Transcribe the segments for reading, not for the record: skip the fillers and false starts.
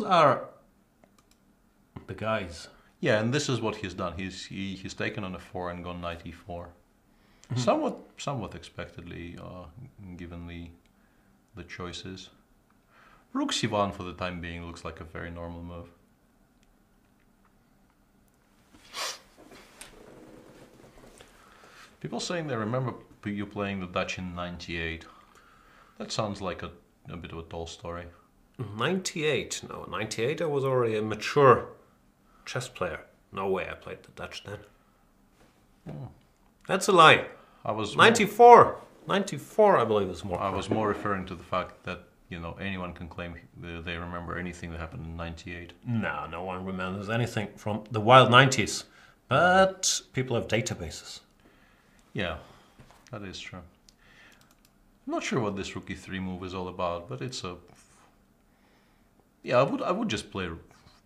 Are the guys. Yeah, and this is what he's done. He's taken on a 4 and gone knight e4. Somewhat expectedly, given the choices. Rook c1 for the time being looks like a very normal move. People saying they remember you playing the Dutch in '98. That sounds like a bit of a tall story. 98? No, 98 I was already a mature chess player. No way I played the Dutch then. That's a lie. I was 94! 94 I believe is more. I was more referring to the fact that, you know, anyone can claim they remember anything that happened in '98. No, no one remembers anything from the wild 90s. But people have databases. Yeah, that is true. I'm not sure what this rook e3 move is all about, but it's a... Yeah, I would just play...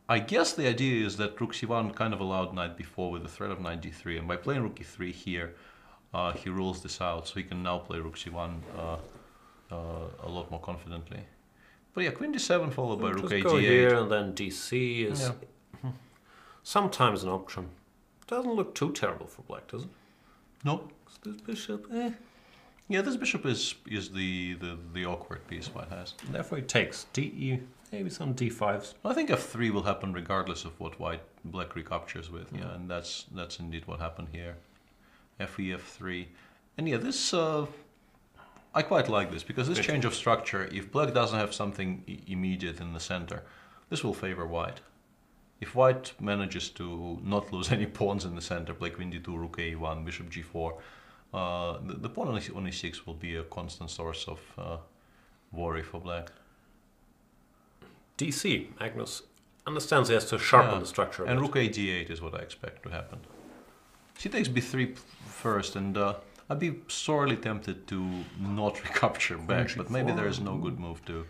I guess the idea is that rook c1 kind of allowed knight b4 with the threat of knight d3, and by playing rook e3 here, he rules this out, so he can now play rook c1 a lot more confidently. But yeah, queen d7 followed by rook a go d8. here and then dc is sometimes an option. Doesn't look too terrible for black, does it? No. This bishop, Yeah, this bishop is the awkward piece white has. Therefore he takes de, maybe some d5s. I think f3 will happen regardless of what black recaptures with. Yeah, and that's indeed what happened here. Fe f3, and yeah, this I quite like this because this change of structure. If black doesn't have something immediate in the center, this will favor white. If white manages to not lose any pawns in the center, play queen d2, rook a1, bishop g4, the pawn on e6 will be a constant source of worry for black. dc, Magnus understands he has to sharpen the structure a and bit. rook a d8 is what I expect to happen. She takes b3 first, and I'd be sorely tempted to not recapture back, but maybe there is no good move to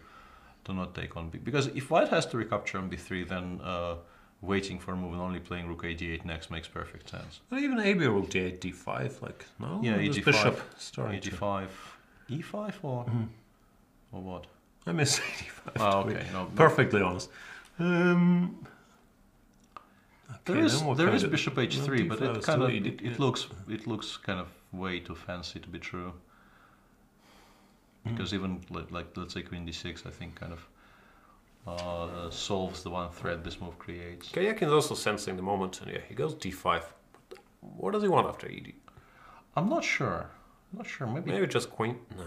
not take on b, because if white has to recapture on b3, then waiting for a move and only playing rook a d8 next makes perfect sense. Or even ab rook d8, d5, like, no? Yeah, This e5, bishop starting e5, e5 or what? I miss e5. Oh, okay, no, Perfectly honest. there is bishop h3, but it kind of it looks kind of way too fancy to be true. Because even like let's say queen d6, I think kind of solves the one threat this move creates. Karjakin's also sensing the moment, and yeah, he goes d5. But what does he want after ed? I'm not sure. Maybe just queen. Nah.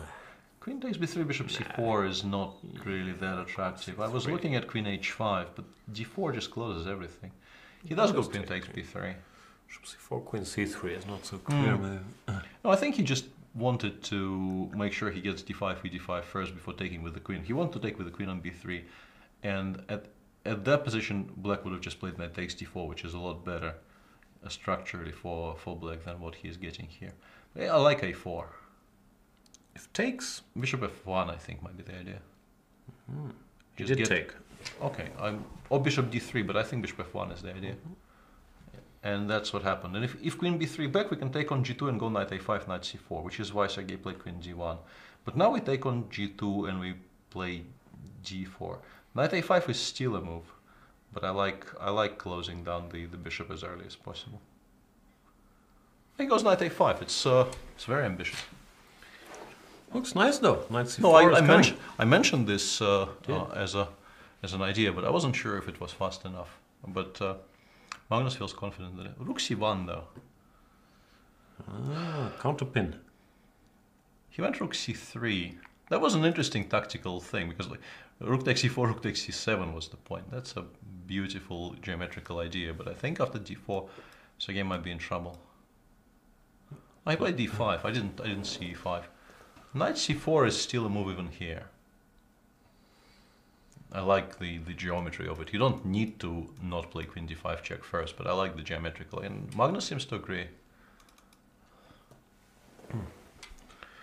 Queen takes b3, bishop c4 is not really that attractive. I was looking at queen h5, but d4 just closes everything. He does go queen takes b3. Bishop c4, queen c3 is not so clear move. No, I think he just wanted to make sure he gets d5, e5 first before taking with the queen. He wanted to take with the queen on b3, and at that position, black would have just played knight takes d4, which is a lot better structurally for black than what he is getting here. But I like a4. If takes, bishop f1, I think might be the idea. He did take. Okay, or bishop d3, but I think bishop f1 is the idea. And that's what happened. And if queen b3 back, we can take on g2 and go knight a5, knight c4, which is why Sergey played queen g1. But now we take on g2 and we play g4. Knight a5 is still a move, but I like closing down the bishop as early as possible. He goes knight a5. It's very ambitious. Looks nice though. Knight c4 No, I mentioned this as an idea, but I wasn't sure if it was fast enough. But Magnus feels confident that rook c1 though. Counter pin. He went rook c3. That was an interesting tactical thing because like rook takes c4, rook takes c7 was the point. That's a beautiful geometrical idea, but I think after d4, Sergey might be in trouble. I played d5. I didn't see e5. Knight c4 is still a move even here. I like the geometry of it. You don't need to not play queen d5 check first, but I like the geometrical, and Magnus seems to agree.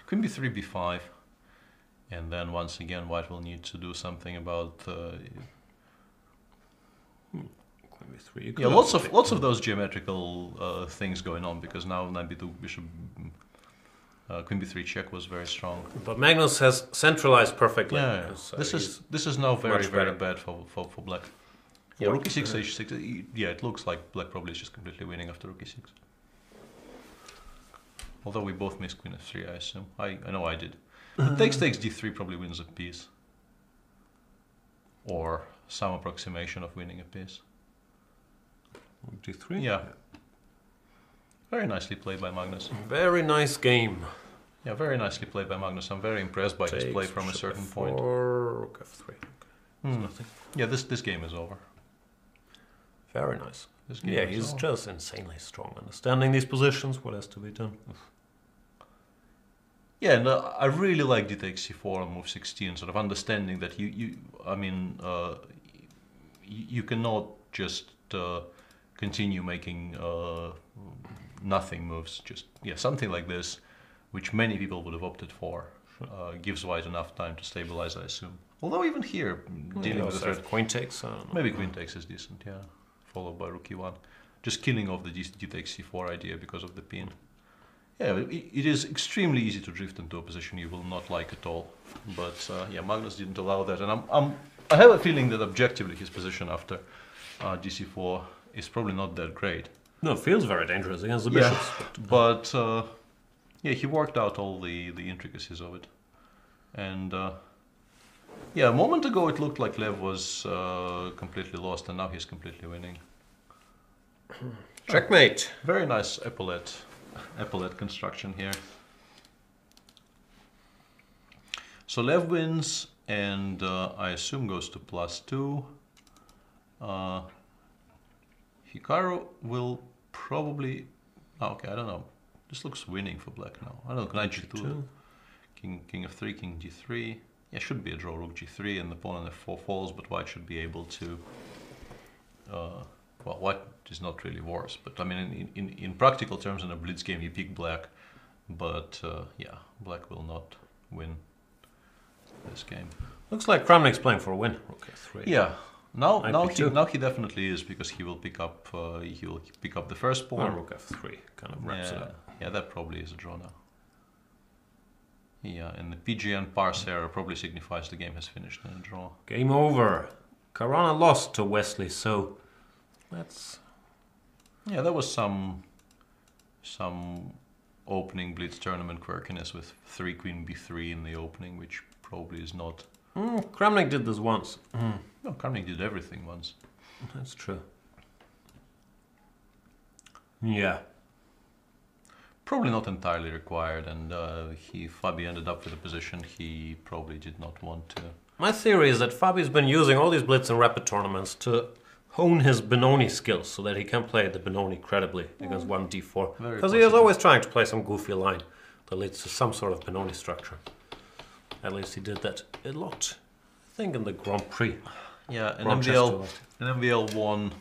Queen b3, b5, and then once again white will need to do something about Queen b3. yeah, lots of those geometrical things going on, because now knight b2, bishop Queen b3 check was very strong. But Magnus has centralized perfectly. Yeah, So this is now very much better. bad for black. Yeah, rook e6, h6. Yeah, it looks like black probably is just completely winning after rook e6. Although we both missed queen f3, I assume. I know I did. Takes d3 probably wins a piece. Or some approximation of winning a piece. d3? Yeah. Very nicely played by Magnus. Very nice game. Yeah, very nicely played by Magnus. I'm very impressed by his play from a certain point. Rook f3. Okay. Nothing. Yeah, this game is over. Very nice. This game Yeah, is he's over. just insanely strong. Understanding these positions, what has to be done. Yeah, and I really like d takes c4 on move 16, sort of understanding that you cannot just continue making nothing moves. Just something like this, which many people would have opted for, gives white enough time to stabilize, I assume. Although even here, dealing with the threat, Queen takes. I don't know. maybe queen takes is decent, yeah, followed by rook e1, just killing off the d takes c4 idea because of the pin. Yeah, it is extremely easy to drift into a position you will not like at all. But yeah, Magnus didn't allow that, and I have a feeling that objectively his position after dc4 is probably not that great. No, it feels very dangerous against the bishops. But yeah, he worked out all the intricacies of it, and yeah, a moment ago it looked like Lev was completely lost, and now he's completely winning. Checkmate. Very nice epaulette construction here. So Lev wins, and I assume goes to +2. Hikaru will probably... Oh, okay, I don't know. This looks winning for black now. I don't know, knight g2, king f3, king g3. Yeah, should be a draw, rook g3, and the pawn on f4 falls, but white should be able to... well, white is not really worse, but I mean, in practical terms, in a blitz game, you pick black, but yeah, black will not win this game. Looks like Kramnik's playing for a win. Rook f3. Yeah, now Knight he definitely is, because he will pick up the first Or pawn. rook f3 kind of wraps it up. Yeah, that probably is a draw now. Yeah, and the PGN parse error probably signifies the game has finished in a draw. Game over. Karana lost to Wesley, so let's... Yeah, there was some opening blitz tournament quirkiness with 3 queen b3 in the opening, which probably is not... Kramnik did this once. No, Karnik did everything once. That's true. Yeah. Probably not entirely required, and Fabi ended up with a position he probably did not want to. My theory is that Fabi's been using all these blitz and rapid tournaments to hone his Benoni skills so that he can play the Benoni credibly against 1d4. Because he is always trying to play some goofy line that leads to some sort of Benoni structure. At least he did that a lot, I think, in the Grand Prix. Yeah, and Rochester. MVL won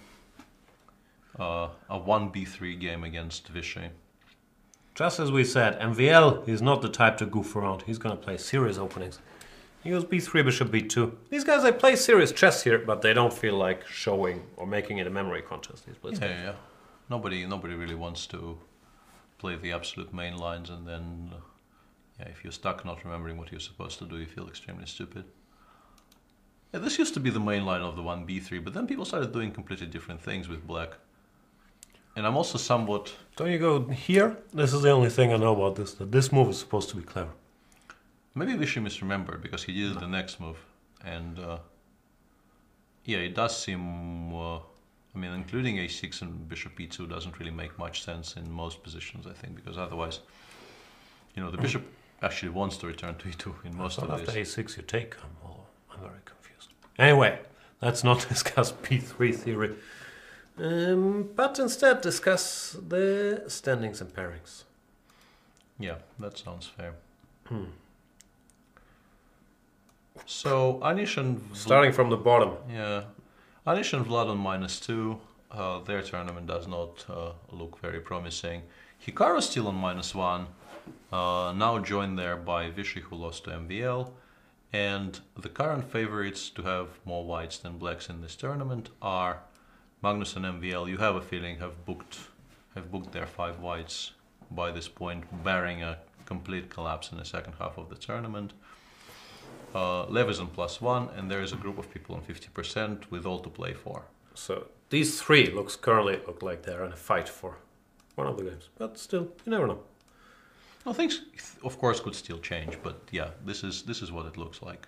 a 1b3 game against Vichy. Just as we said, MVL is not the type to goof around. He's going to play serious openings. He goes b3, bishop b2. These guys, they play serious chess here, but they don't feel like showing or making it a memory contest. These blitz games. Yeah. Nobody really wants to play the absolute main lines, and then yeah, if you're stuck not remembering what you're supposed to do, you feel extremely stupid. Yeah, this used to be the main line of the 1b3, but then people started doing completely different things with black. And I'm also somewhat... Don't you go here? This is the only thing I know about this, that this move is supposed to be clever. Maybe Vichy misremembered, because he did the next move. And yeah, it does seem... I mean, including a6 and bishop e2 doesn't really make much sense in most positions, I think, because otherwise, you know, the bishop actually wants to return to e2 in most of After these. a6 you take, I'm very confused. Anyway, let's not discuss p3 theory. But instead discuss the standings and pairings. Yeah, that sounds fair. So Anish and Starting from the bottom. yeah, Anish and Vlad on -2. Their tournament does not look very promising. Hikaru still on -1. Now joined there by Vichy, who lost to MVL. And the current favorites to have more whites than blacks in this tournament are Magnus and MVL. You have a feeling have booked their 5 whites by this point, barring a complete collapse in the second half of the tournament. Leveson +1, and there is a group of people on 50% with all to play for. So these three currently look like they're in a fight for one of the games, but still, you never know. Well, things, of course, could still change, but yeah, this is what it looks like.